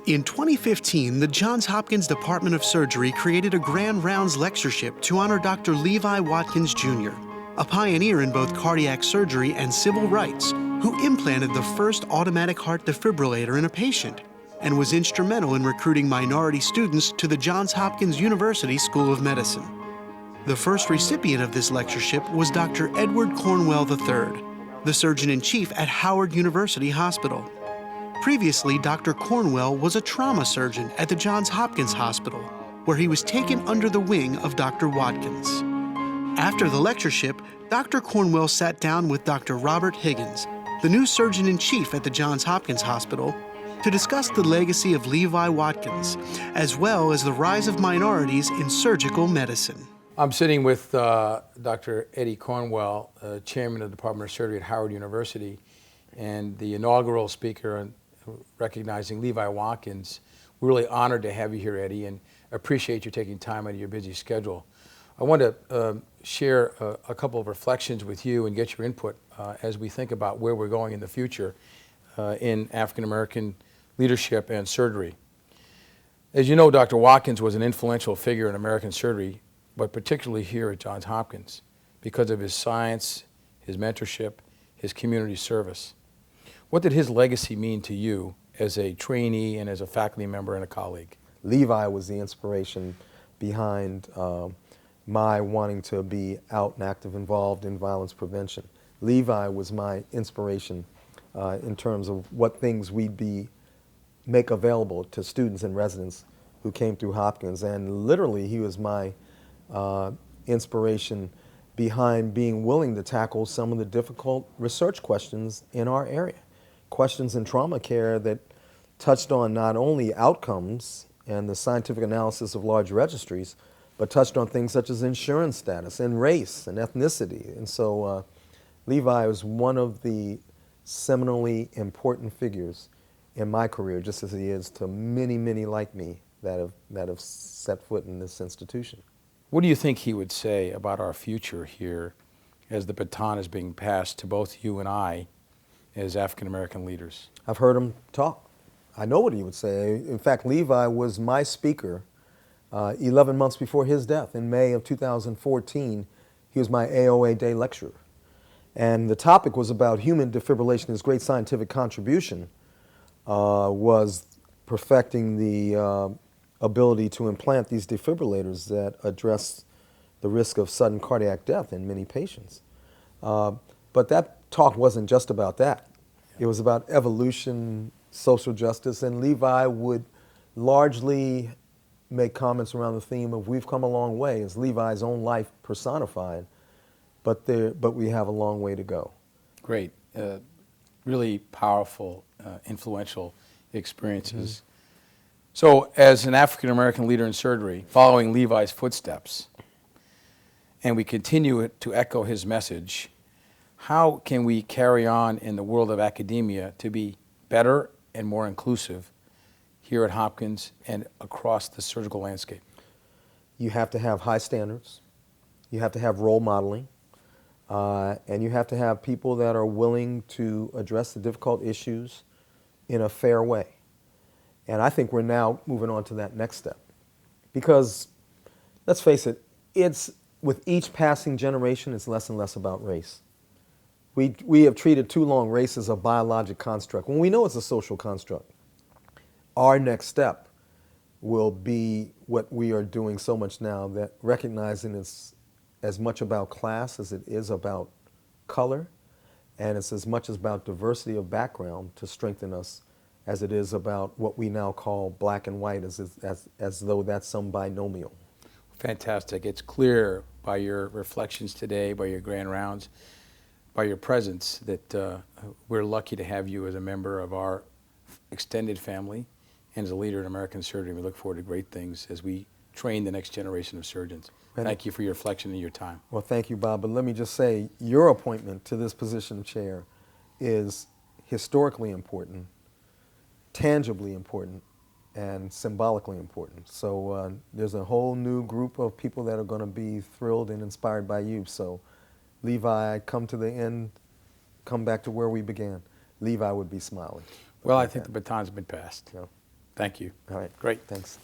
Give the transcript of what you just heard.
In 2015, the Johns Hopkins Department of Surgery created a Grand Rounds lectureship to honor Dr. Levi Watkins Jr., a pioneer in both cardiac surgery and civil rights, who implanted the first automatic heart defibrillator in a patient and was instrumental in recruiting minority students to the Johns Hopkins University School of Medicine. The first recipient of this lectureship was Dr. Edward Cornwell III, the surgeon-in-chief at Howard University Hospital. Previously, Dr. Cornwell was a trauma surgeon at the Johns Hopkins Hospital, where he was taken under the wing of Dr. Watkins. After the lectureship, Dr. Cornwell sat down with Dr. Robert Higgins, the new surgeon-in-chief at the Johns Hopkins Hospital, to discuss the legacy of Levi Watkins, as well as the rise of minorities in surgical medicine. I'm sitting with Dr. Eddie Cornwell, chairman of the Department of Surgery at Howard University, and the inaugural speaker on recognizing Levi Watkins. We're really honored to have you here, Eddie, and appreciate you taking time out of your busy schedule. I want to share a couple of reflections with you and get your input as we think about where we're going in the future in African American leadership and surgery. As you know, Dr. Watkins was an influential figure in American surgery, but particularly here at Johns Hopkins, because of his science, his mentorship, his community service. What did his legacy mean to you as a trainee and as a faculty member and a colleague? Levi was the inspiration behind my wanting to be out and active, involved in violence prevention. Levi was my inspiration in terms of what things we'd make available to students and residents who came through Hopkins, and literally he was my inspiration behind being willing to tackle some of the difficult research questions in our area. Questions in trauma care that touched on not only outcomes and the scientific analysis of large registries, but touched on things such as insurance status and race and ethnicity. And so Levi was one of the seminally important figures in my career, just as he is to many, many like me that have set foot in this institution. What do you think he would say about our future here as the baton is being passed to both you and I as African American leaders? I've heard him talk. I know what he would say. In fact, Levi was my speaker 11 months before his death. In May of 2014, he was my AOA Day lecturer. And the topic was about human defibrillation. His great scientific contribution was perfecting the ability to implant these defibrillators that address the risk of sudden cardiac death in many patients. But that talk wasn't just about that. It was about evolution, social justice, and Levi would largely make comments around the theme of we've come a long way, as Levi's own life personified, but we have a long way to go. Great. Really powerful, influential experiences. Mm-hmm. So as an African American leader in surgery, following Levi's footsteps, and we continue to echo his message, how can we carry on in the world of academia to be better and more inclusive here at Hopkins and across the surgical landscape? You have to have high standards, you have to have role modeling, and you have to have people that are willing to address the difficult issues in a fair way. And I think we're now moving on to that next step. Because, let's face it, with each passing generation, it's less and less about race. We have treated too long race as a biologic construct, when we know it's a social construct. Our next step will be what we are doing so much now, that recognizing it's as much about class as it is about color, and it's as much about diversity of background to strengthen us as it is about what we now call black and white, as though that's some binomial. Fantastic. It's clear by your reflections today, by your grand rounds, by your presence, that we're lucky to have you as a member of our extended family and as a leader in American surgery. We look forward to great things as we train the next generation of surgeons. Thank you for your reflection and your time. Well, thank you, Bob. But let me just say, your appointment to this position of chair is historically important, tangibly important, and symbolically important. So there's a whole new group of people that are going to be thrilled and inspired by you. So Levi, come to the end, come back to where we began. Levi would be smiling. Well, I think the baton's been passed. Yeah. Thank you. All right. Great. Thanks.